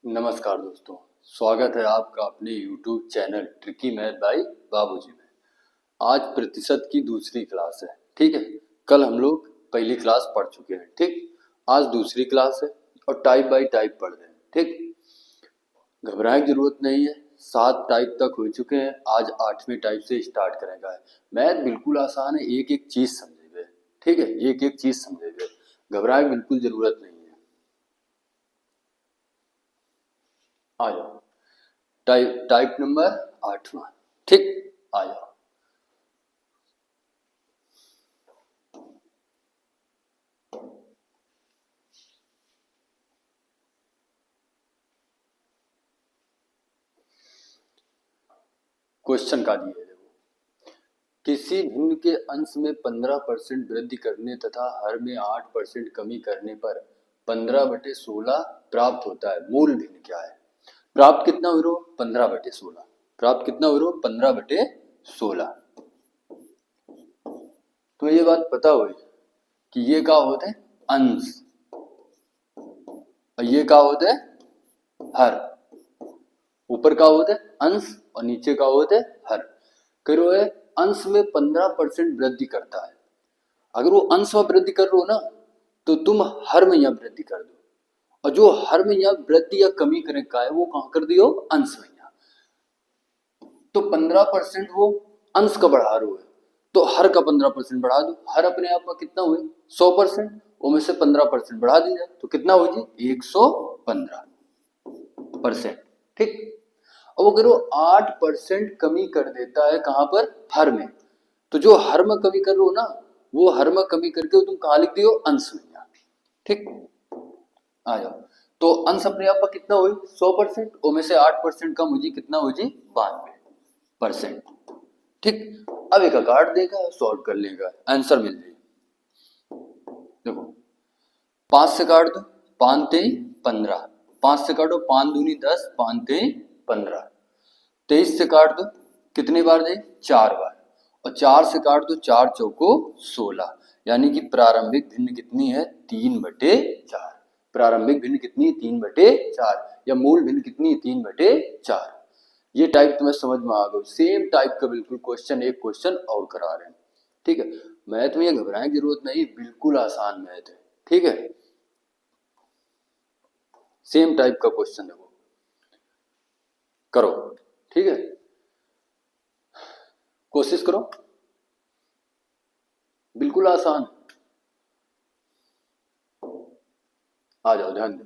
नमस्कार दोस्तों, स्वागत है आपका अपने YouTube channel tricky math bye बाबूजी में। आज प्रतिशत की दूसरी क्लास है, ठीक है। कल हम लोग पहली क्लास पढ़ चुके हैं, ठीक। आज दूसरी क्लास है और टाइप बाय टाइप पढ़ रहे हैं, ठीक। घबराने की जरूरत नहीं है, 7 टाइप तक हो चुके हैं। आज 8वें टाइप से स्टार्ट करेगा। मैथ बिल्कुल आसान है, एक एक चीज समझेंगे, ठीक है। एक एक चीज समझेंगे, घबराने की बिल्कुल जरूरत नहीं है। आ जाओ, टाइप नंबर 8वां, ठीक। आ जाओ। क्वेश्चन का दिए, देखो। किसी भिन्न के अंश में 15% वृद्धि करने तथा हर में 8% कमी करने पर 15/16 प्राप्त होता है। मूल भिन्न क्या है? प्राप्त कितना हो रहा? 15/16। प्राप्त कितना हो रहा? 15/16। तो ये बात पता हुई कि ये क्या होते हैं? अंश। और ये क्या होते हैं? हर। ऊपर क्या होते हैं? अंश और नीचे क्या होते हैं? हर। करो है अंश में 15% वृद्धि करता है। अगर वो अंश में वृद्धि कर रहे हो ना, तो तुम हर में यहाँ वृद्धि कर दो। और जो हर में यहाँ वृद्धि या कमी करने का है, वो कहां कर दियो? अंश में यहाँ। तो 15% वो अंश का बढ़ा रहे हो, तो हर का 15% बढ़ा दो। हर अपने आप में कितना हुए? 100%। उनमें से 15% बढ़ा दी जाए तो कितना हो जी? 115%, ठीक। अब अगर वो 8% कमी कर देता है, कहां पर? हर में। तो जो हर में कमी कर रहे हो ना, वो हर में कमी करके तुम कहां लिख दियो? अंश में, ठीक। आ जाओ। तो अंश अपने आप में कितना हुई? 100%। उनमें से 8% कम हो जी, कितना हो जी? 92%, ठीक। अब एक कार्ड देगा, सॉल्व कर लेगा, आंसर मिल जाएगा। देखो, 5 से काट दो, 5 3 15। 5 से काटो, 5 दूनी 10, 5 3 15। 23 से काट दो, कितने बार जाए? 4 बार। और 4 से काट दो, 4 चौको 16। यानी कि प्रारंभिक भिन्न कितनी है? 3/4। प्रारंभिक भिन्न कितनी? 3/4। या मूल भिन्न कितनी? 3/4। ये टाइप तुम्हें समझ में आ गई। सेम टाइप का बिल्कुल क्वेश्चन, एक क्वेश्चन और करा रहे हैं, ठीक है। मैथ में ये घबराने की जरूरत नहीं, बिल्कुल आसान मैथ है, ठीक है। सेम टाइप का क्वेश्चन देखो, करो, ठीक है। कोशिश करो, बिल्कुल आसान। आ जाओ, ध्यान दो।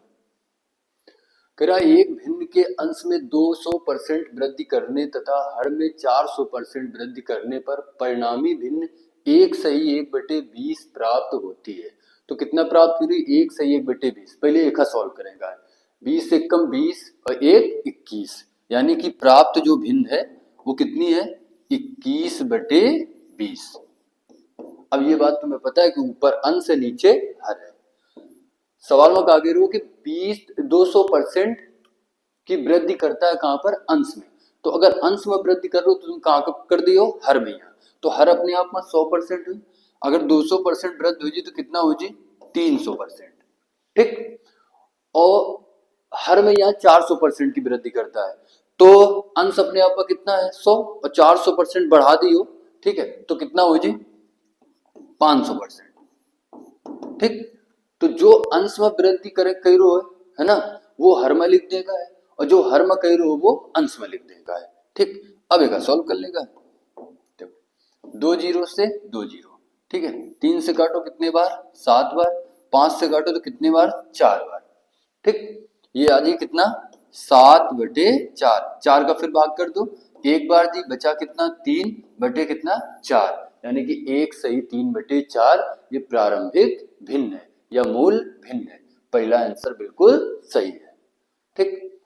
कह रहा एक भिन्न के अंश में 200% वृद्धि करने तथा हर में 400% वृद्धि करने पर परिणामी भिन्न 1/1/20 प्राप्त होती है। तो कितना प्राप्त हुई? 1/1/20। पहले एक सॉल्व करेगा। 20 से कम 20 और 1 21। यानी कि प्राप्त जो भिन्न है वो कितनी है? 21/20। अब ये बात तुम्हें पता है कि ऊपर अंश है, नीचे हर है। सवाल में कहा गया कि 200% की वृद्धि करता है, कहां पर? अंश में। तो अगर अंश में वृद्धि कर रहे हो तो तुम कहां कर दियो? हर में। यहाँ तो हर अपने आप में 100% हुई। अगर 200% वृद्धि हो जी तो कितना हो जी? 300%, ठीक। और हर में यहाँ 400% की वृद्धि करता है, तो अंश अपने आप में कितना है? 100। और 400% बढ़ा दियो, ठीक है, तो कितना हो जी? 500%, ठीक। तो जो अंश में वृद्धि करे कह रो है ना, वो हर में लिख देगा है। और जो हर में कह रो वो अंश में लिख देगा है, ठीक। अब एक सॉल्व कर लेगा। देखो, 2 जीरो से 2 जीरो, ठीक है। 3 से काटो, कितने बार? 7 बार। 5 से काटो तो कितने बार? 4 बार, ठीक। ये आ जाए कितना? 7/4। 4 का फिर भाग कर दो, एक बार जी, बचा कितना? 3 बटे कितना? 4। यानी कि 1/3/4 ये प्रारंभिक भिन्न है या मूल भिन्न है। पहला आंसर बिल्कुल सही है, ठीक।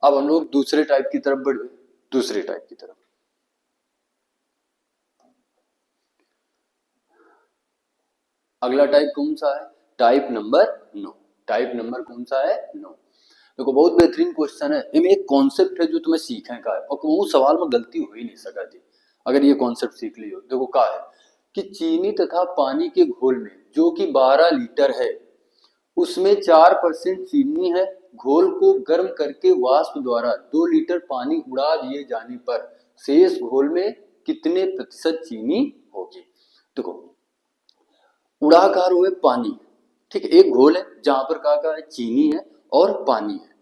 अब हम लोग दूसरे टाइप की तरफ बढ़े। दूसरे टाइप की तरफ, अगला टाइप कौन सा है? Type number 9। टाइप नंबर कौन सा है? 9। देखो, बहुत बेहतरीन क्वेश्चन है। इनमें एक कॉन्सेप्ट है जो तुम्हें सीखने का है, और वो सवाल में गलती हो ही नहीं सका थी अगर ये कॉन्सेप्ट सीख लियो। देखो क्या है कि चीनी तथा पानी के घोल में जो कि 12 लीटर है, उसमें 4% चीनी है, घोल को गर्म करके वाष्प द्वारा 2 लीटर पानी उड़ा दिए जाने पर शेष घोल में कितने प्रतिशत चीनी होगी। देखो उड़ाकार हुए पानी, ठीक है, एक घोल है जहां पर का है चीनी है और पानी है।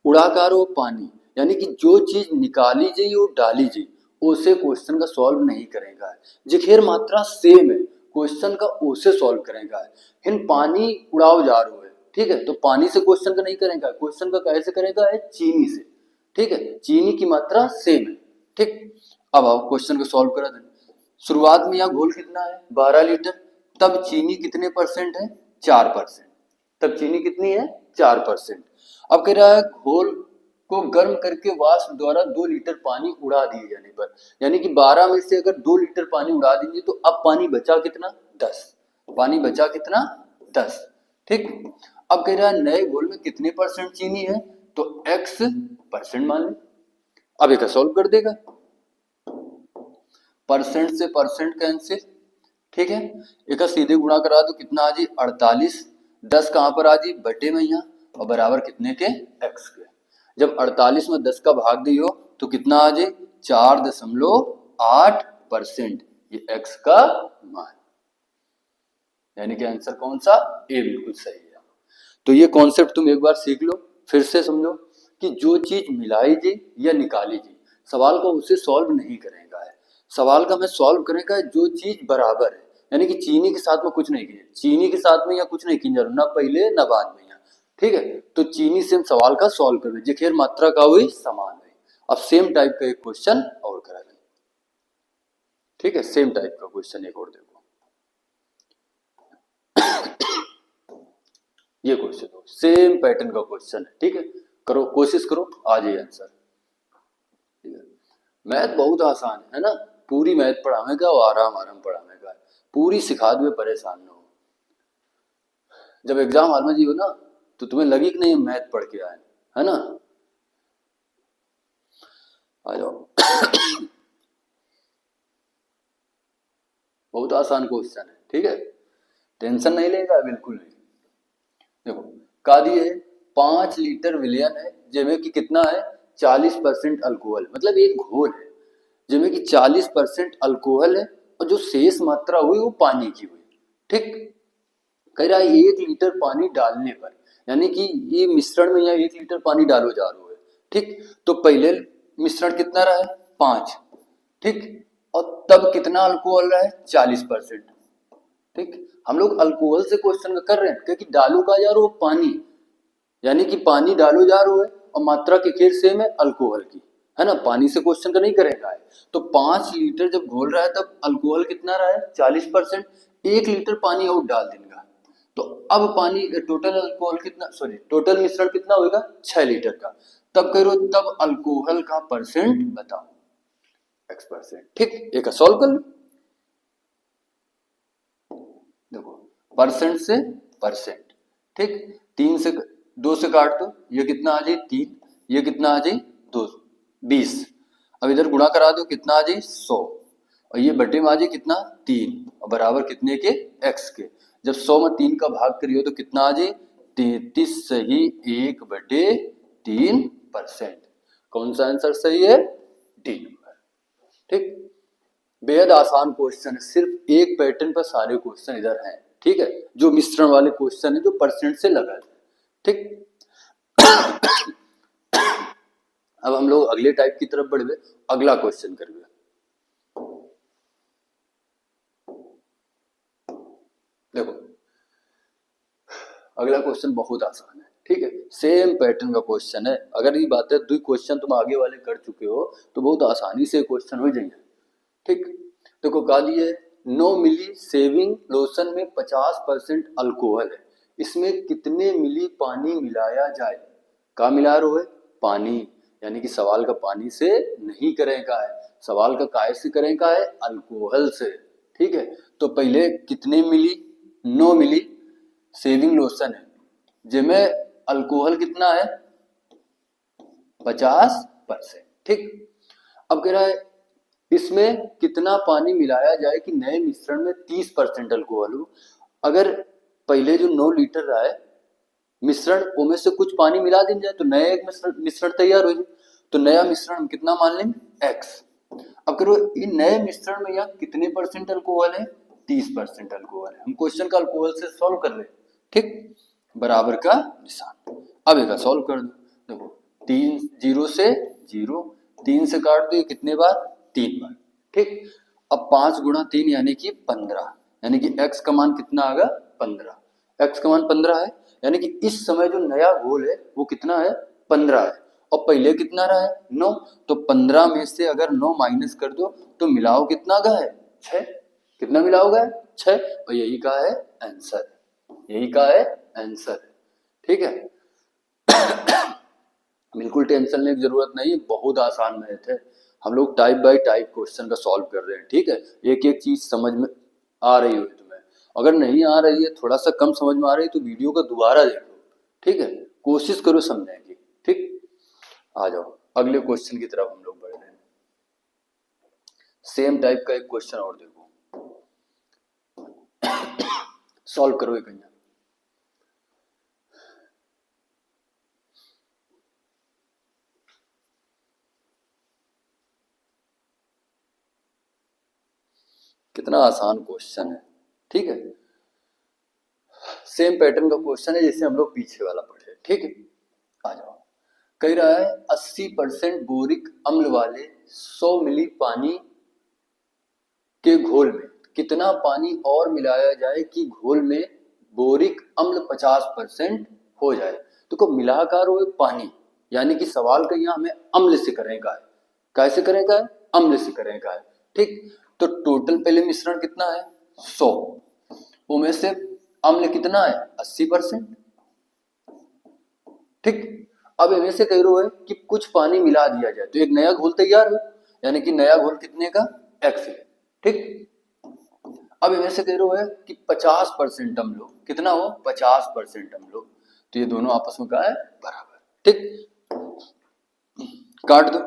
उड़ाकार हो पानी यानी कि जो चीज निकाली जाए और डाली जाए उसे क्वेश्चन का सॉल्व नहीं करेगा। जिखेर मात्रा सेम है, क्वेश्चन का उसे सॉल्व करेगा। इन पानी उड़ाव जा रहा है, ठीक है, तो पानी से क्वेश्चन का नहीं करेगा, क्वेश्चन का कैसे करेगा है चीनी से, ठीक है, चीनी की मात्रा सेम है, ठीक। अब आओ क्वेश्चन को सॉल्व करा दें। शुरुआत में यहाँ घोल कितना है 12 लीटर, तब चीनी कितने परसेंट है 4%, तब चीनी कितनी है 4%। अब कह रहा है घोल को गर्म करके वाष्प द्वारा 2 लीटर पानी उड़ा दिए जाने पर, यानी कि 12 में से अगर 2 लीटर पानी उड़ा देंगे तो अब पानी बचा कितना 10, पानी बचा कितना 10, ठीक। अब कह रहा है नए घोल में कितने परसेंट चीनी है, तो x% मान लें। अब एक सॉल्व कर देगा, परसेंट से परसेंट कैंसिल, ठीक है, एक सीधे गुणा करा दो कितना आ जी 48, 10 कहां पर आ जी बटे में यहाँ और बराबर कितने के x के। जब 48 में 10 का भाग दियो तो कितना आ जाए 4.8%, ये x का मान, यानी कि आंसर कौन सा ए बिल्कुल सही है। तो ये कॉन्सेप्ट तुम एक बार सीख लो, फिर से समझो कि जो चीज मिलाई जी या निकाली जी सवाल को उसे सॉल्व नहीं करेगा है, सवाल का मैं सॉल्व करेगा जो चीज बराबर है, यानी कि चीनी के साथ में कुछ नहीं किया, चीनी के साथ में या कुछ नहीं किया ना पहले ना बाद में, ठीक है, तो चीनी से हम सवाल का सॉल्व कर जेखेर मात्रा का हुई समान है। अब सेम टाइप का एक क्वेश्चन और करा दें, ठीक है, सेम टाइप का क्वेश्चन एक और देखो। ये क्वेश्चन हो सेम पैटर्न का क्वेश्चन है, ठीक है, करो कोशिश करो आ जाए आंसर, ठीक है। मैथ बहुत आसान है ना, पूरी मैथ पढ़ाएगा और आराम आराम पढ़ाएगा, पूरी सिखा दो परेशान न हो। जब एग्जाम हाल में जी हो ना तो तुम्हें लगी कि नहीं मैथ पढ़ के आए, है ना, आ जाओ। बहुत आसान क्वेश्चन है, ठीक है, टेंशन नहीं लेगा बिल्कुल नहीं। देखो का दिए 5 लीटर विलियन है जिसमें कि कितना है 40% अल्कोहल, मतलब एक घोल है जिसमें कि 40% अल्कोहल है और जो शेष मात्रा हुई वो पानी की हुई, ठीक। कह रहा है 1 लीटर पानी डालने पर, यानी कि ये मिश्रण में यहाँ 1 लीटर पानी डालो जा रहा है, ठीक, तो पहले मिश्रण कितना रहा है 5, ठीक, और तब कितना अल्कोहल रहा है 40%, ठीक। हम लोग अल्कोहल से क्वेश्चन कर रहे हैं क्योंकि डालो का जा रहा हो पानी, यानी कि पानी डालो जा रहा है और मात्रा के खेर सेम है अल्कोहल की, है ना, पानी से क्वेश्चन का नहीं करेगा है। तो 5 लीटर जब घोल रहा है तब अल्कोहल कितना रहा है 40%, 1 लीटर पानी और डाल देगा, तो अब पानी टोटल अल्कोहल कितना, सॉरी टोटल मिश्रण कितना होगा 6 लीटर का, तब करो तब अल्कोहल का परसेंट बताओ x%, ठीक, एक सॉल्व कर लो। देखो परसेंट से परसेंट, ठीक, 3 से 2 से काट दो, ये कितना आ जाए 3, ये कितना आ जाए 2, 20, अब इधर गुणा करा दो कितना आ जाए 100, और ये बटे में आ जाए कितना 3 और बराबर कितने के x के। जब 100 में 3 का भाग करियो तो कितना आ जाए 33 सही 1/3%, कौन सा आंसर सही है डी नंबर, ठीक। बेहद आसान क्वेश्चन है, सिर्फ एक पैटर्न पर सारे क्वेश्चन इधर हैं, ठीक है, जो मिश्रण वाले क्वेश्चन है जो परसेंट से लगा है, ठीक। अब हम लोग अगले टाइप की तरफ बढ़े, अगला क्वेश्चन करेंगे। देखो अगला क्वेश्चन बहुत आसान है, ठीक है, सेम पैटर्न का क्वेश्चन है, अगर ये बातें 2 क्वेश्चन तुम आगे वाले कर चुके हो तो बहुत आसानी से क्वेश्चन हो जाएंगे, ठीक। देखो का दिए 9 मिली सेविंग लोशन में 50% अल्कोहल है, इसमें कितने मिली पानी मिलाया जाए, का मिला रहा है पानी, यानी कि सवाल का पानी से नहीं करेगा है, सवाल का काय से करेगा है अल्कोहल से, ठीक है। तो पहले कितने मिली 9 मिली सेविंग लोशन है जिसमें अल्कोहल कितना है 50%, ठीक। अब कह रहा है इसमें कितना पानी मिलाया जाए कि नए मिश्रण में 30% अल्कोहल हो। अगर पहले जो 9 लीटर रहा है मिश्रण में से कुछ पानी मिला दिया जाए तो नया एक मिश्रण तैयार हो जाए। तो नया मिश्रण हम कितना मान लेंगे x। अब करो इन नए मिश्रण में यहाँ कितने परसेंट अल्कोहल है, 30% अल्कोहल है। हम क्वेश्चन का अल्कोहल से सॉल्व कर रहे हैं, ठीक, बराबर का निशान। अब एक सॉल्व कर दो, देखो 3 0 से 0, 3 से काट दो, ये कितने बार, 3 बार, ठीक। अब 5 गुणा 3 यानी कि 15, यानी कि x का मान कितना आ गया, 15, x का मान 15 है, यानी कि इस समय जो नया घोल है वो कितना है, 15 है, और पहले कितना रहा है, 9। तो 15 में से अगर 9 माइनस कर दो तो मिलाओ कितना का है, 6। कितना मिलाओ है, 6, और यही का है आंसर, यही का है आंसर, ठीक है। बिल्कुल टेंशन लेने की जरूरत नहीं, बहुत आसान मैथ है। हम लोग टाइप बाय टाइप क्वेश्चन का सॉल्व कर रहे हैं, ठीक है। एक एक चीज समझ में आ रही हो तुम्हें, अगर नहीं आ रही है, थोड़ा सा कम समझ में आ रही है तो वीडियो को दोबारा देखो, ठीक है, कोशिश करो समझने की, ठीक। आ जाओ अगले क्वेश्चन की तरफ हम लोग बढ़ रहे हैं। सेम टाइप का एक क्वेश्चन और देखो, सॉल्व करो एक। कितना आसान क्वेश्चन है, ठीक है। सेम पैटर्न का क्वेश्चन है जैसे हम लोग पीछे वाला पढ़े, ठीक है। आ जाओ, कह रहा है 80% बोरिक अम्ल वाले 100 मिली पानी के घोल में कितना पानी और मिलाया जाए कि घोल में बोरिक अम्ल 50% हो जाए। तो मिलाकर वो पानी, यानी कि सवाल का यहाँ हमें अम्ल से करेगा है, कैसे करेगा है, अम्ल से करेगा है, ठीक। तो टोटल पहले मिश्रण कितना है, 100, उनमें से अम्ल कितना है, 80%, ठीक। अब इनमें से कह रहा है कि कुछ पानी मिला दिया जाए तो एक नया घोल तैयार हो, यानी कि नया घोल कितने का, x है, ठीक। अब इनमें से कह रहा है कि 50% अम्ल हो, कितना हो, 50% अम्ल हो, तो ये दोनों आपस में क्या है, बराबर, ठीक। काट दो,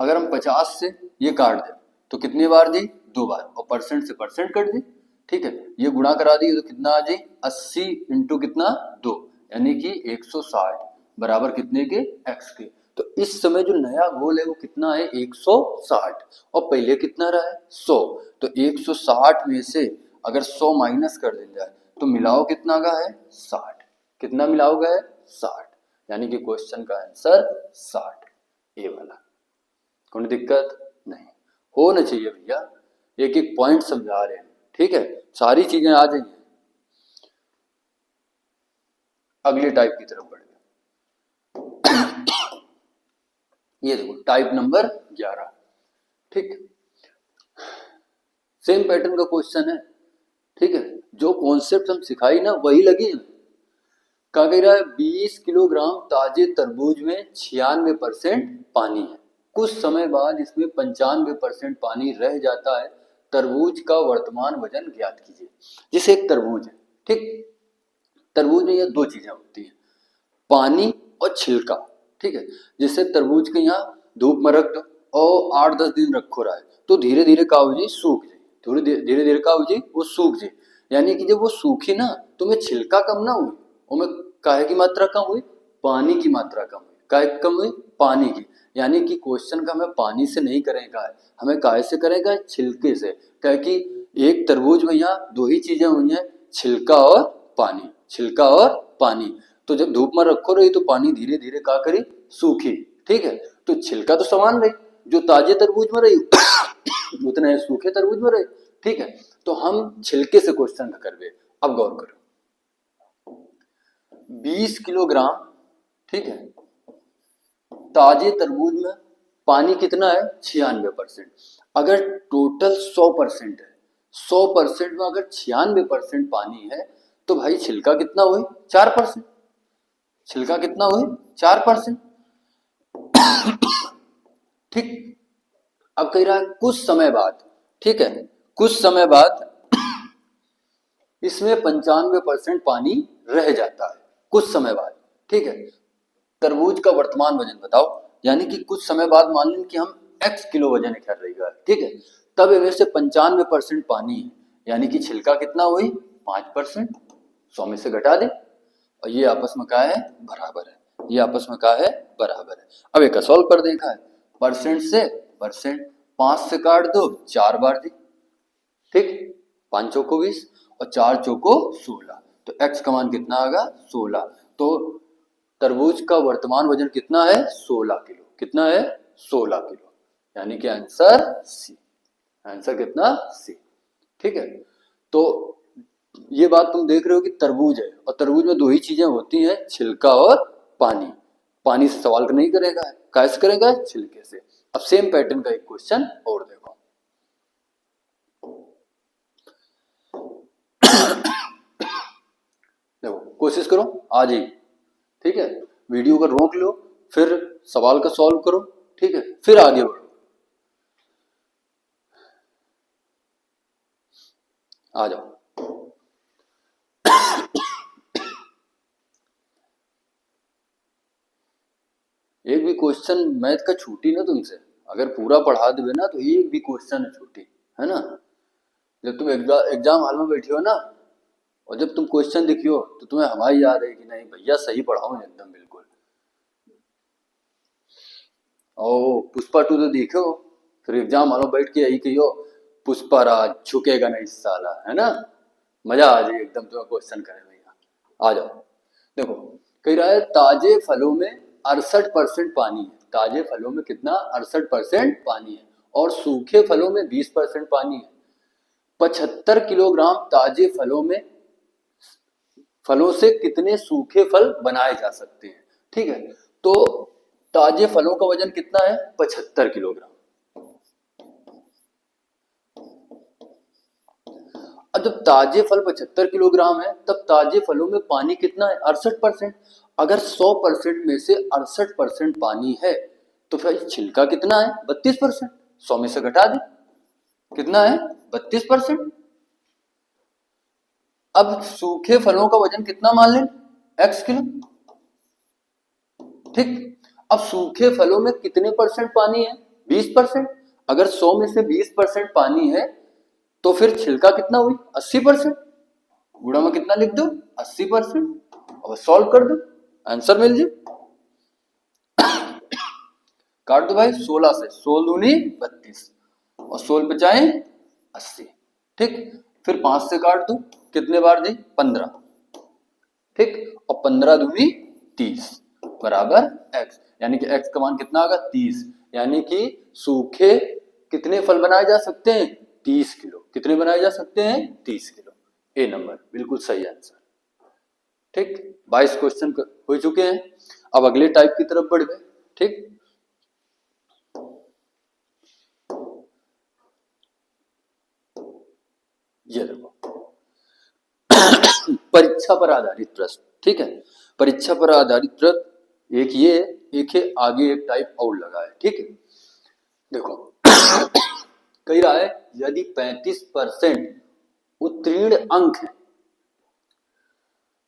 अगर हम 50 से ये काट दें तो कितनी बार दी, 2 बार, और परसेंट से परसेंट कट दी, ठीक है। ये गुणा करा दी तो कितना आ जाए, 80 इंटू कितना, 2, यानी कि 160 बराबर कितने के, x के। तो इस समय जो नया घोल है वो कितना है, 160, और पहले कितना रहा है, 100। तो 160 में से अगर 100 माइनस कर दिया जाए तो मिलाओ कितना का है, 60। कितना मिलाओगे, 60, यानी कि क्वेश्चन का आंसर 60, ए वाला। कोई दिक्कत नहीं, होना चाहिए भैया, एक एक पॉइंट समझा रहे हैं, ठीक है, सारी चीजें आ जाएंगी। अगले टाइप की तरफ बढ़ गए, ये देखो टाइप नंबर 11, ठीक। सेम पैटर्न का क्वेश्चन है, ठीक है। जो कॉन्सेप्ट हम सिखाई ना वही लगी है। कहा कह रहा है 20 किलोग्राम ताजे तरबूज में 96% पानी है, कुछ समय बाद इसमें 95% पानी रह जाता है, तरबूज का वर्तमान वजन ज्ञात कीजिए। जैसे एक तरबूज है, ठीक, तरबूज में ये दो चीजें होती हैं, पानी और छिलका, ठीक है। जैसे तरबूज के यहाँ धूप में रख दो और 8-10 दिन रखो रहा है तो धीरे धीरे का हो जाए, सूख जाए, थोड़ी धीरे धीरे का हो जाए, वो सूख जाए, यानी कि जब वो सूखी ना तो में छिलका कम ना हुई, उसमें काहे की मात्रा कम हुई, पानी की मात्रा कम हुई, काहे कम हुई, पानी की। यानी कि क्वेश्चन का हमें पानी से नहीं करेगा, हमें काहे से करेगा, छिलके से। कहे कि एक तरबूज में यहाँ दो ही चीजें हुई हैं, छिलका और पानी, छिलका और पानी। तो जब धूप में रखो रही तो पानी धीरे धीरे का करी, सूखी, ठीक है। तो छिलका तो समान रही, जो ताजे तरबूज में रही उतने सूखे तरबूज में रहे, ठीक है। तो हम छिलके से क्वेश्चन कर रहे। अब गौर करो, 20 किलोग्राम, ठीक है, ताजे तरबूज में पानी कितना है, 96%। अगर टोटल 100% है, 100% में अगर 96% पानी है तो भाई छिलका कितना हुई, 4%, छिलका कितना हुई, 4%, ठीक। अब कह रहा है कुछ समय बाद, ठीक है, कुछ समय बाद इसमें 95% पानी रह जाता है, कुछ समय बाद, ठीक है। तरबूज का वर्तमान वजन बताओ, यानी कि कुछ समय बाद मान लें कि हम x किलो वजन कर रही है, ठीक है। तब इनमें से 95% पानी है, यानी कि छिलका कितना हुई, 5%, 100 में से घटा दे, और ये आपस में क्या है, बराबर है। ये आपस में क्या है, बराबर है। अब एक सॉल्व कर देखा है, परसेंट से परसेंट, 5 से काट दो 4 बार दी, ठीक, 5 चौको 20 और 4 चौको 16, तो x का मान कितना आएगा, 16। तो तरबूज का वर्तमान वजन कितना है, 16 किलो। कितना है, 16 किलो, यानी कि आंसर सी। आंसर कितना, सी। ठीक है, तो ये बात तुम देख रहे हो कि तरबूज है, और तरबूज में दो ही चीजें होती हैं, छिलका और पानी। पानी से सवाल नहीं करेगा, कैसे करेगा, छिलके से। अब सेम पैटर्न का एक क्वेश्चन और देखो। देखो कोशिश करो आज ही, ठीक है, वीडियो को रोक लो, फिर सवाल का सॉल्व करो, ठीक है, फिर आगे बढ़ो। आ जाओ। एक भी क्वेश्चन मैथ का छूटी ना तुमसे, अगर पूरा पढ़ा देवे ना तो एक भी क्वेश्चन छूटी, है ना। जब तुम एग्जाम हॉल में बैठी हो ना, और जब तुम क्वेश्चन दिखियो तो तुम्हें हमारी याद है कि नहीं भैया सही पढ़ाओ एकदम बिल्कुल। ओ पुष्पा 2 तो देखो, फिर एग्जाम हॉल में बैठ के यही कहियो पुष्पा राज झुकेगा नहीं साला, है ना। मजा आ जाए एकदम तुम्हें क्वेश्चन करे भैया। आ जाओ। देखो कह रहा है ताजे फलों में 68% पानी है। ताजे फलों में कितना, 68% पानी है, और सूखे फलों में 20% पानी है। 75 किलोग्राम ताजे फलों से कितने सूखे फल बनाए जा सकते हैं। ठीक है, तो ताजे फलों का वजन कितना है, 75 किलोग्राम। अब जब ताजे फल 75 किलोग्राम है, तब ताजे फलों में पानी कितना है, 68%। अगर 100% में से 68% पानी है, तो फिर छिलका कितना है, 32%। 100 में से घटा दे, कितना है, 32%। अब सूखे फलों का वजन कितना मान लें, x किलो। ठीक, अब सूखे फलों में कितने परसेंट पानी है, 20%। अगर 100 में से 20% पानी है, तो फिर छिलका कितना हुई, 80%। गुणा में कितना लिख दो, 80%। अब सॉल्व कर दो, आंसर मिल जाए। काट दो भाई 16 से, 16 दूनी 32 और 16 बचाए 80। ठीक, फिर 5 से काट दो, कितने बार दी, 15। ठीक, और 15 दूनी 30 बराबर x, यानी कि x का मान कितना आएगा, 30। यानी कि सूखे कितने फल बनाए जा सकते हैं, 30 किलो। कितने बनाए जा सकते हैं, 30 किलो। ए नंबर बिल्कुल सही आंसर। ठीक, 22 क्वेश्चन हो चुके हैं। अब अगले टाइप की तरफ बढ़ गए। ठीक, ये देखो परीक्षा पर आधारित प्रश्न। ठीक है, परीक्षा पर आधारित प्रश्न एक ये, एक है आगे एक टाइप और लगा है। ठीक है, देखो कह रहा है यदि 35% उत्तीर्ण अंक है,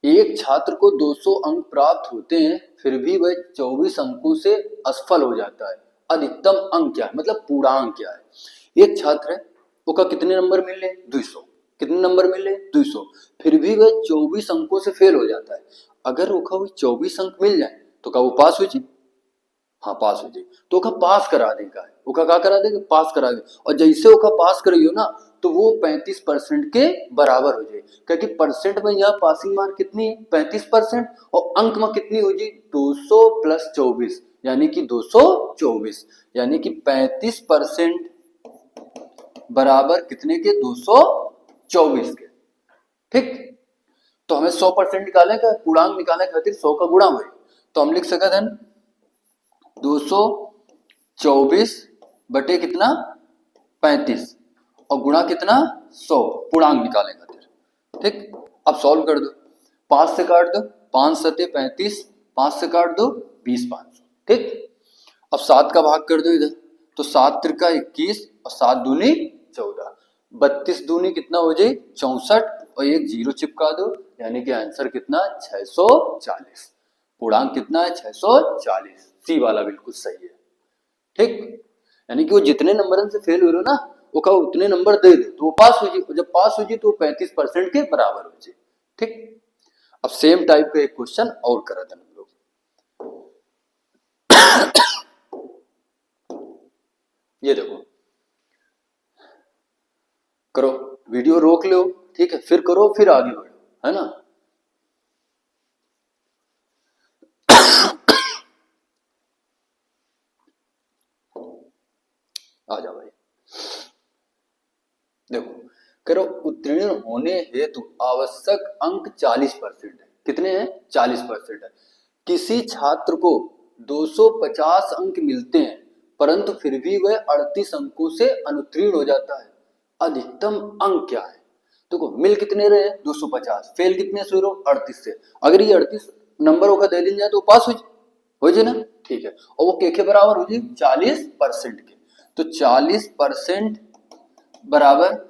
एक छात्र को 200 अंक प्राप्त होते हैं, फिर भी वह 24 अंकों से असफल हो जाता है, अधिकतम अंक क्या है, मतलब पूर्णांक क्या है। एक छात्र है, उसका कितने नंबर मिले, 200। कितने नंबर मिले, 200, फिर भी वह 24 अंकों से फेल हो जाता है। अगर वो 24 अंक मिल जाए तो क्या वो पास हो जाए, हाँ पास हो जाए। तो ओका पास करा देगा, ओका क्या करा देगा, पास करा देगा। और जैसे ओका पास करियो ना, तो वो 35% के बराबर हो जाए, क्योंकि परसेंट में यहाँ पासिंग मार्क कितनी है, 35%, और अंक में कितनी हो जाए, 200 प्लस 24, यानी कि 224, यानी कि 35% बराबर कितने के, 224 के। ठीक, तो हमें 100% निकालने का, पूर्णांक निकालने खातिर 100 का गुणा हुए, तो हम लिख सकते हैं 224 बटे कितना, 35, और गुणा कितना, 100, पूर्णांक निकालें खातिर। ठीक, अब सॉल्व कर दो, 5 से काट दो, 5 सते 35, 5 से काट दो 20 500। ठीक, अब 7 का भाग कर दो इधर, तो 7 त्रिका 21 और 7 दूनी 14, 32 दूनी कितना हो जाए, 64, और एक जीरो चिपका दो, यानी कि आंसर कितना, 640। पूर्णांक कितना है, 640। सी वाला बिल्कुल सही है। ठीक, यानी कि वो जितने नंबर से फेल हो रहे हो ना, वो का उतने नंबर दे दे तो वो पास हो जाए, जब पास हो जाए तो 35% के बराबर हो जाए। ठीक, अब सेम टाइप का एक क्वेश्चन और करा था हम लोग। ये देखो, करो, वीडियो रोक लो, ठीक है, फिर करो, फिर आगे बढ़ो, है ना। आ जाओ भाई, देखो, करो, उत्तीर्ण होने हेतु आवश्यक अंक 40% है। कितने हैं? 40% है। किसी छात्र को 250 अंक मिलते हैं, परंतु फिर भी वह 38 अंकों से अनुत्तीर्ण हो जाता है। अधिकतम अंक क्या है? देखो, मिल कितने रहे? 250, फेल कितने से हो रहे हो? 38 से। अगर ये 38 नंबरों का दे दी जाए तो पास हो जाए ना, ठीक है। और वो के बराबर हो जाए 40% के, तो 40% बराबर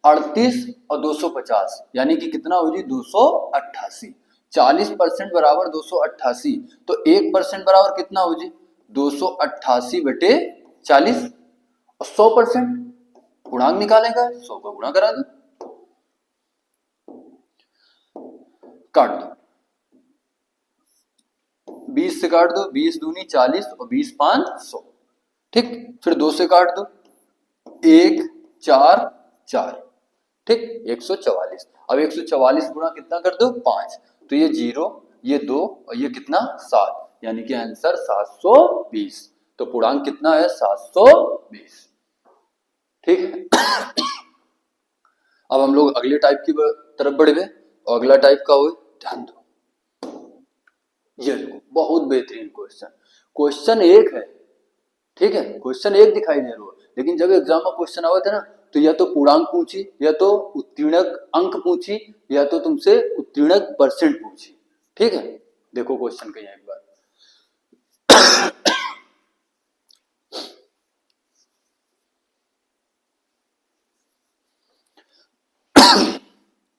38 और 250, यानी कि कितना हो जी? 288। 40% बराबर 288, तो 1% बराबर कितना हो जी? 288 बटे 40। और 100% गुणांक निकालेगा, 100 का गुणा करा दो, काट दो, 20 से काट दो, 20 दूनी 40 और 20 पांच 100, ठीक। फिर 2 से काट दो, 1 4 4, ठीक, 144। अब 144 गुणा कितना कर दो? 5, तो ये 0, ये 2 और ये कितना? 7, यानी कि आंसर 720। तो पूर्णांक कितना है? 720, ठीक है। अब हम लोग अगले टाइप की तरफ बढ़ गए, और अगला टाइप का हो, ध्यान दो, ये देखो, बहुत बेहतरीन क्वेश्चन। क्वेश्चन एक है, ठीक है, क्वेश्चन एक दिखाई दे रहा है, लेकिन जब एग्जाम में क्वेश्चन आवे थे ना, तो या तो पूर्णांक पूछी, या तो उत्तीर्णक अंक पूछी, या तो तुमसे उत्तीर्णक परसेंट पूछी, ठीक है। देखो क्वेश्चन का एक बार,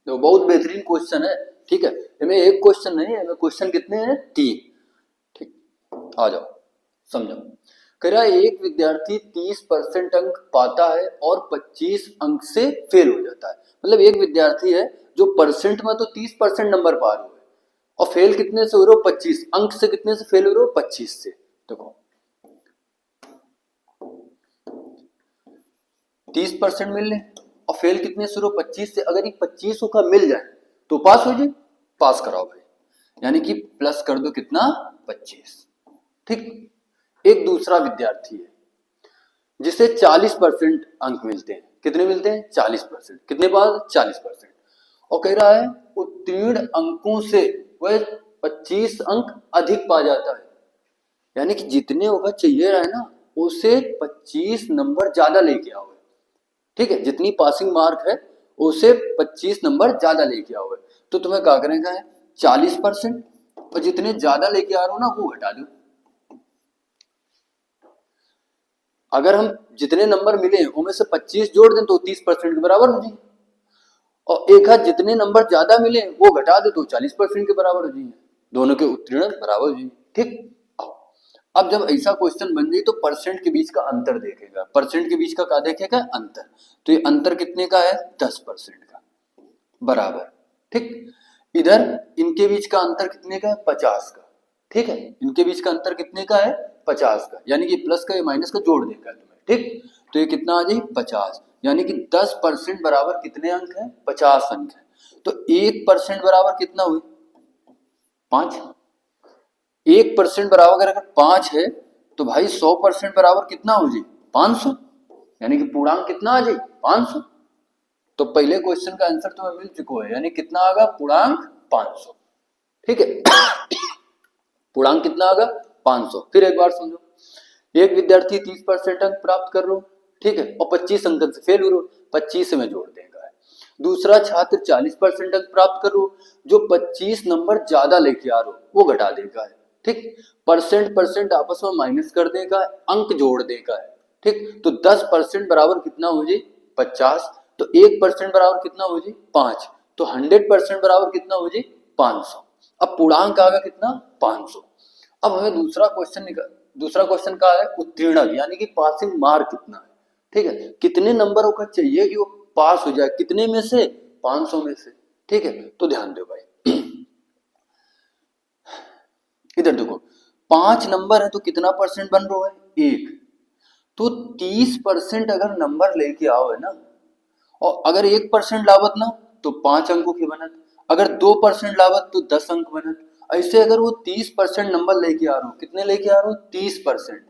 तो बहुत बेहतरीन क्वेश्चन है, ठीक है। इसमें एक क्वेश्चन नहीं है, क्वेश्चन कितने हैं? 3, ठीक। आ जाओ, समझो। कह रहा है एक विद्यार्थी 30% अंक पाता है और 25 अंक से फेल हो जाता है। मतलब एक विद्यार्थी है जो परसेंट में तो 30% नंबर पा रहे हो, और फेल कितने से हो रहे हो? 25 अंक से। कितने से फेल हो रहे हो? 25 से। देखो, 30% मिल रहे और फेल कितने से हो रहे हो? 25 से। अगर ये 25 का मिल जाए तो पास हो जाए, पास कराओ भाई, यानी कि प्लस कर दो कितना? 25, ठीक। एक दूसरा विद्यार्थी है जिसे 40% अंक मिलते हैं। कितने मिलते हैं? 40%। कितने पास? 40%। और कह रहा है उत्तीर्ण अंकों से वह 25 अंक अधिक पा जाता है, यानी कि जितने होगा चाहिए रहा है ना, उसे 25 नंबर ज्यादा लेके आओ, ठीक है। जितनी पासिंग मार्क है उसे 25 नंबर ज्यादा लेके आओ। तो तुम्हें क्या करेगा है? 40%, और जितने ज्यादा लेके आ रहे हो ना वो घटा दो। अगर हम जितने नंबर मिले उनमें से 25 जोड़ दें तो 30% के बराबर हो जाएंगे, और एक हाथ जितने नंबर ज्यादा मिले वो घटा दे तो 40% के बराबर हो जाएंगे। दोनों के उत्तीर्ण बराबर हो जाएंगे, ठीक। अब जब ऐसा क्वेश्चन बन जाए तो परसेंट के बीच का अंतर देखेगा। परसेंट के बीच का क्या देखेगा? अंतर। तो ये अंतर कितने का है? 10% का, बराबर, ठीक। इधर इनके बीच का अंतर कितने का है? 50 का, ठीक है। इनके बीच का अंतर कितने का है? 50 का, यानी कि प्लस का या माइनस का जोड़ देगा तुम्हें, ठीक। तो ये कितना आ जाए? 50, यानी कि 10% बराबर कितने अंक है? 50 अंक है। तो 1% बराबर कितना हुई? 5। 1% बराबर अगर 5 है तो भाई 100% बराबर कितना हो जाए? 500, यानी कि पूर्णांक कितना आ जाए? 500। तो पहले क्वेश्चन का आंसर तुम्हें मिल चुका है, यानी कितना आगा? पूर्णांक 500, ठीक है। पूर्णांक कितना आगा? 500। फिर एक बार समझो, एक विद्यार्थी 30% अंक प्राप्त कर लो, ठीक है, और 25 अंक से फेल हो रो, 25 में जोड़ देगा। दूसरा छात्र 40% अंक प्राप्त कर लो, जो 25 नंबर ज्यादा लेके आ रो वो घटा देगा, ठीक। परसेंट परसेंट आपस में माइनस कर देगा, अंक जोड़ देगा, ठीक। तो 10% बराबर कितना हो जाए? 50। तो 1% बराबर कितना हो जाए? 5। तो 100% बराबर कितना हो जाए? 500। अब पूर्णांक आ गया कितना? 500। अब हमें दूसरा क्वेश्चन का है उत्तीर्ण, यानी कि पासिंग मार्क कितना है, ठीक है। कितने नंबरों का चाहिए कि वो पास हो जाए? कितने में से? 500 में से, ठीक है। तो ध्यान दो भाई, इधर देखो 5 नंबर है तो कितना परसेंट बन रहा है? 1। तो 30% अगर नंबर लेके आओ है ना, और अगर 1% लावत ना तो 5 अंकों की बनत, अगर 2% लावत तो 10 अंक बनत। ऐसे अगर वो 30% नंबर लेके आ रहा हो, कितने लेके आ रहा हो? 30%।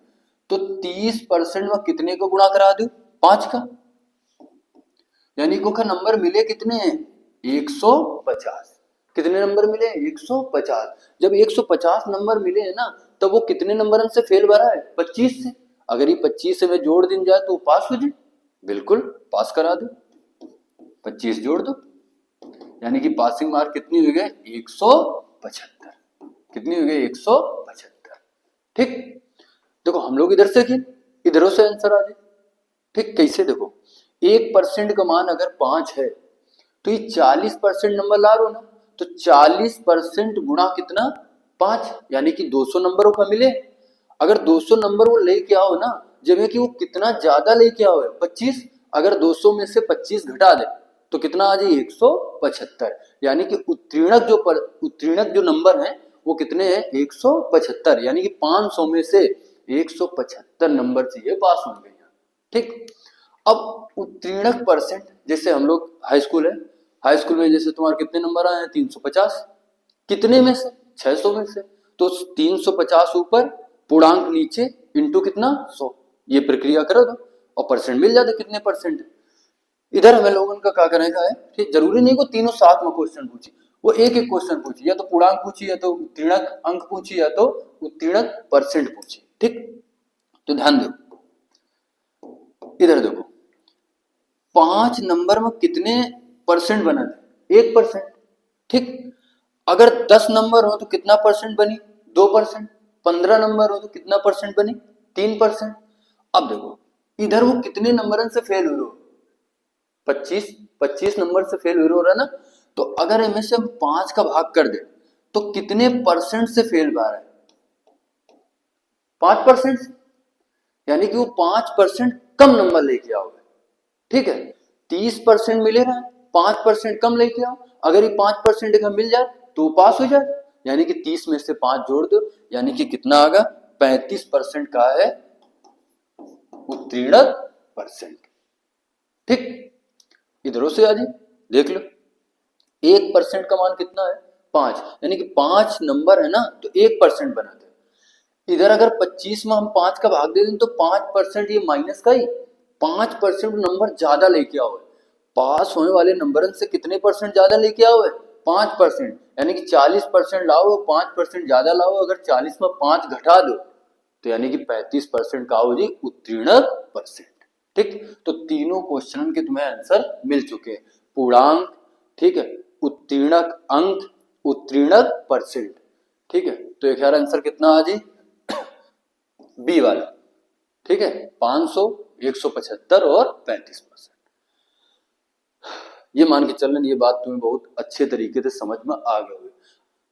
तो 30% में कितने को गुणा करा दो? 5 का। यानी को का नंबर मिले कितने हैं? 150। कितने नंबर मिले? 150। जब 150 नंबर मिले हैं ना, तब वो कितने नंबर से फेल भरा है? 25 से। अगर ये 25 से में जोड़ दिन जाए तो पास हो जाए, बिल्कुल पास करा दो। 25 जोड़ दो, यानी कि पासिंग मार्क कितनी हो गए? 175। कितनी हो गई? 175। ठीक, देखो हम लोग इधर से किए, इधरों से आंसर आ जाए। ठीक, कैसे? देखो 1% का मान अगर 5 है तो ये 40% नंबर ला रहे हो ना, तो 40% गुणा कितना? 5, यानी कि 200 नंबरों का मिले। अगर 200 नंबर वो लेके आओ ना, जब कि वो कितना ज्यादा लेके आओ है? 25। अगर 200 में से 25 घटा दे तो कितना आ जाए? 175। यानी कि उत्तीर्णक जो नंबर है वो कितने हैं? 175। यानी कि 500 में से 175 नंबर चाहिए पास होंगे यहाँ। ठीक, अब उत्तीर्णक परसेंट, जैसे हम लोग हाई स्कूल है, हाई स्कूल में जैसे तुम्हारे कितने नंबर आए हैं? 350। कितने में से? 600 में से। तो 350 ऊपर, पूर्णांक नीचे, इंटू कितना? 100। ये प्रक्रिया करो दो और परसेंट मिल जाते कितने परसेंट। इधर हमें लोगों का क्या करने का है? ठीक, जरूरी नहीं को तीनों साथ में क्वेश्चन पूछे, वो एक एक क्वेश्चन पूछे, या तो पूर्णांक पूछी, या तो उत्तीर्णक अंक पूछी, या तो उत्तीर्णक परसेंट पूछी। ठीक, तो ध्यान दो, इधर देखो 5 नंबर में कितने परसेंट बना थे? 1%। ठीक, अगर 10 नंबर हो तो कितना परसेंट बनी? 2%। 15 नंबर हो तो कितना परसेंट बनी? 3%। अब देखो इधर वो कितने नंबर से फेल हो रहे हो? 25 नंबर से फेल हो रहा है ना, तो अगर इनमें से हम 5 का भाग कर दे तो कितने परसेंट से फेल हो रहा है? 5%। यानी कि वो 5% कम नंबर लेके आओगे। ठीक है, 30% मिलेगा, 5% कम लेके आओ। अगर ये 5% का मिल जाए तो पास हो जाए, यानी कि 30 में से 5 जोड़ दो, यानी कि कितना आएगा? 35% का है उत्तीर्ण परसेंट। ठीक, इधरों से आ जाए, देख लो 1% का मान कितना है? 5, यानी कि 5 नंबर है ना, तो 1% बनाते हैं। इधर अगर 25 में हम 5 का भाग दे दें तो 5% ये माइनस का ही, 5% नंबर ज्यादा लेके आओ। पास होने वाले नंबर से कितने परसेंट ज्यादा लेके आओ? 5%। यानी कि 40% लाओ, 5% ज्यादा लाओ। अगर 40 में 5 घटा दो तो यानी कि 35% का हो जी उत्तीर्ण परसेंट। ठीक, तो तीनों क्वेश्चन के तुम्हें आंसर मिल चुके हैं। पूर्णांक, ठीक है, उत्तीर्णक अंक, उत्तीर्णक परसेंट। ठीक है, तो एक यार आंसर कितना आ जी? बी वाला। ठीक है, 500, 175 और 35%। ये मान के चलने, ये बात तुम्हें बहुत अच्छे तरीके से समझ में आ गई होगी।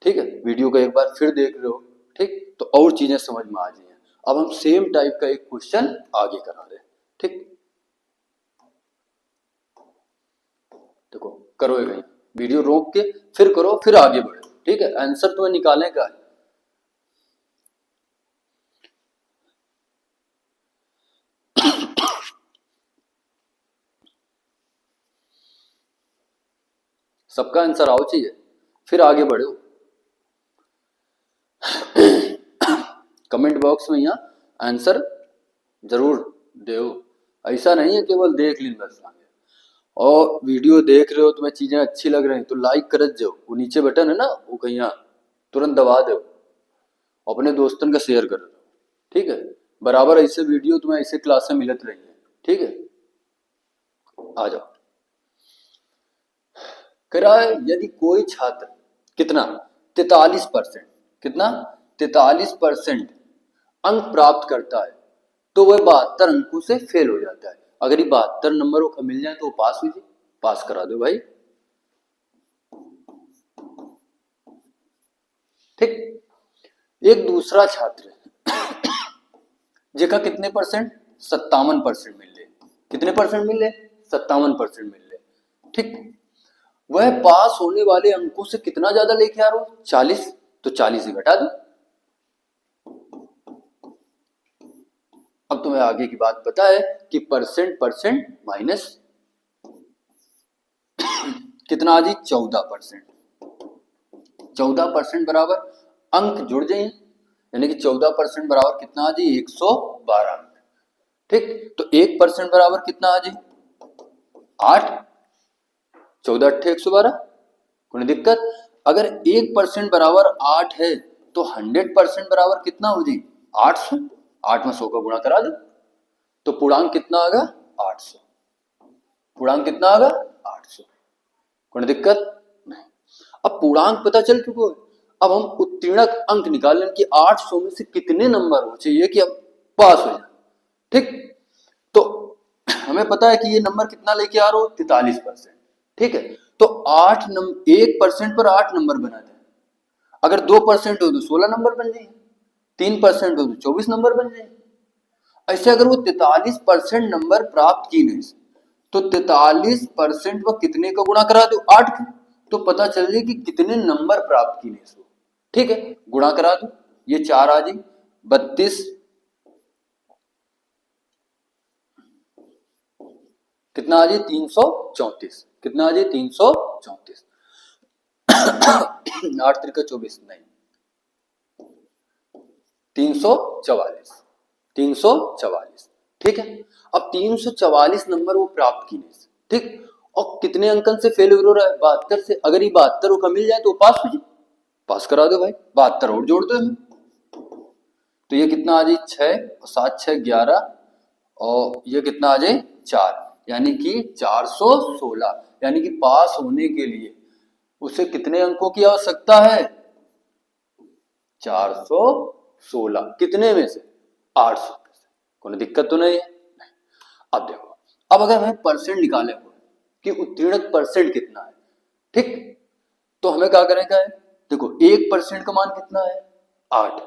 ठीक है, वीडियो को एक बार फिर देख रहे हो, ठीक, तो और चीजें समझ में आ जाए। अब हम सेम टाइप का एक क्वेश्चन आगे करा रहे हैं। ठीक, देखो करो एक वीडियो रोक के फिर करो, फिर आगे बढ़ो। ठीक है, आंसर तुम्हें निकालने का है। सबका आंसर आओ चाहिए, फिर आगे बढ़ो। कमेंट बॉक्स में यहाँ आंसर जरूर दो। ऐसा नहीं है केवल देख ली बस आगे। और वीडियो देख रहे हो, तुम्हें चीजें अच्छी लग रही तो लाइक करत जाओ। वो नीचे बटन है ना, वो कहीं तुरंत दबा दो, अपने दोस्तों का शेयर कर दो। ठीक है, बराबर ऐसे वीडियो तुम्हें ऐसे क्लासें मिलत रही है। ठीक है, आ जाओ। करा यदि कोई छात्र कितना 43%, कितना 43% अंक प्राप्त करता है तो वह 72 अंकों से फेल हो जाता है। अगर ये 72 नंबरों का मिल जाए तो वो पास हो जाए, पास करा दो भाई। ठीक, एक दूसरा छात्र जेका कितने परसेंट? 57% मिल रहे। कितने परसेंट मिल रहे? 57% मिल रहे। ठीक, वह पास होने वाले अंकों से कितना ज्यादा लेके आ रहा हो? 40। तो 40 से घटा दो, अब तुम्हें आगे की बात पता है कि परसेंट परसेंट माइनस कितना आ जी 14%। 14% बराबर अंक जुड़ जाइए, यानी कि 14% बराबर कितना आ जी 112 अंक। ठीक, तो 1% बराबर कितना आ जी 8, 14 अट्ठे 112, कोई दिक्कत। अगर 1% बराबर 8 है तो 100% बराबर कितना हो जी 800। 8 में 100 का गुणा करा दो तो पूर्णांक कितना आएगा 800। पूर्णांक कितना आएगा 800, कोई दिक्कत नहीं। अब पूर्णांक पता चल चुका है, अब हम उत्तीर्णक अंक निकाल लें कि 800 में से कितने नंबर हो चाहिए कि अब पास हो जाए। ठीक, तो हमें पता है कि ये नंबर कितना लेके आ रहा हो 43%। ठीक है, तो 1% पर 8 नंबर बना दें। अगर 2% हो तो 16 नंबर बन जाए, 3% हो तो 24 नंबर बन जाए। ऐसे अगर वो 43% नंबर प्राप्त की नहीं तो 43% व कितने का गुणा करा दो 8 का, तो पता चल जाए कि कितने नंबर प्राप्त की नहीं। ठीक है, गुणा करा दो, ये 4 आ जाए 32, कितना आ जाए 334, कितना आ जाए 334। 8 त्रिका 24 नहीं 344, 344। ठीक है, अब 344 नंबर वो प्राप्त की नहीं। ठीक, और कितने अंकन से फेल हो रहा है 72 से। अगर ये 72 का मिल जाए तो पास हो जाए, पास करा दो भाई, 72 और जोड़ दो हमें। तो ये कितना आ जाए 6 और 7 6 11 और ये कितना आ जाए 4, यानी कि 416। यानी कि पास होने के लिए उसे कितने अंकों की आवश्यकता है 416। कितने में से 800 में से। कोई दिक्कत तो नहीं है। अब देखो, अब अगर हमें परसेंट निकाले हुए कि उत्तीर्णक परसेंट कितना है, ठीक, तो हमें क्या करें है, देखो 1% का मान कितना है 8,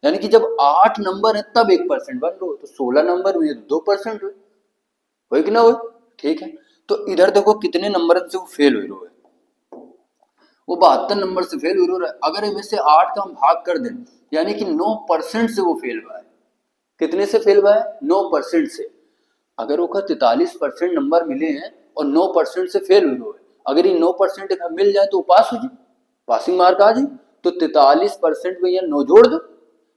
यानी कि जब 8 नंबर है तब 1% बन रहा हो, तो 16 नंबर हुए तो 2% हुए कि ना हुए। ठीक है, तो इधर देखो कितने नंबर से वो फेल हुए है, वो 72 नंबर से फेल हो रहा है। अगर इनमें से 8 का हम भाग कर दें, यानी कि 9% से वो फेल हुआ है। कितने से फेल हुआ है 9% से। अगर वो 43% नंबर मिले हैं और 9% से फेल हुए है, अगर ये 9% मिल जाए तो पास हो जाए, पासिंग मार्क आ जाए। तो 43% में यह 9 जोड़ दो,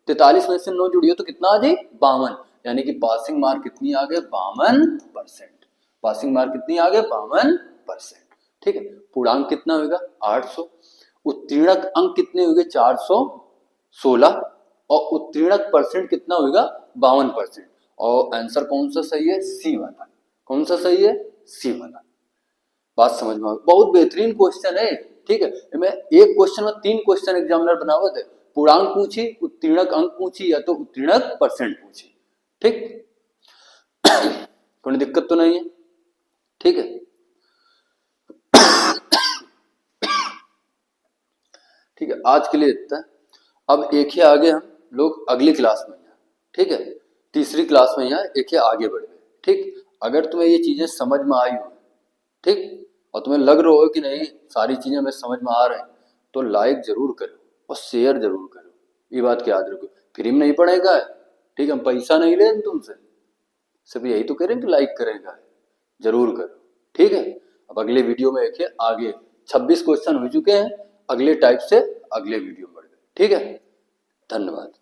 43 में से 9 जोड़िए तो कितना आ जाए 52, यानी कि पासिंग मार्क कितनी आ गए 52%। पासिंग मार्क कितनी आ गए 52%। ठीक है, पूर्णांक कितना होगा 800, उत्तीर्णक अंक कितने होंगे 416 और उत्तीर्णक परसेंट कितना होगा 52%। और आंसर कौन सा सही है सी वाला। कौन सा सही है सी वाला। बात समझ में आ, बहुत बेहतरीन क्वेश्चन है। ठीक है, मैं एक क्वेश्चन में 3 क्वेश्चन एग्जामिनर बनावे थे, पूर्णांक पूछी, उत्तीर्णक अंक पूछी या तो उत्तीर्णक परसेंट पूछी। ठीक, कोई दिक्कत तो नहीं है। ठीक है, ठीक है, आज के लिए इतना। अब एक ही आगे हम लोग अगली क्लास में यहाँ, ठीक है, तीसरी क्लास में यहाँ एक ही आगे बढ़ गए। ठीक, अगर तुम्हें ये चीजें समझ में आई हो, ठीक, और तुम्हें लग रहा हो कि नहीं सारी चीजें हमें समझ में आ रही हैं, तो लाइक जरूर करो और शेयर जरूर करो। ये बात की याद रखो, फ्री में नहीं पड़ेगा। ठीक, हम पैसा नहीं ले तुमसे, सिर्फ यही तो करें कि लाइक करेगा, जरूर करो। ठीक है, अब अगले वीडियो में देखिए आगे 26 क्वेश्चन हो चुके हैं, अगले टाइप से अगले वीडियो में बढ़ गए। ठीक है, धन्यवाद।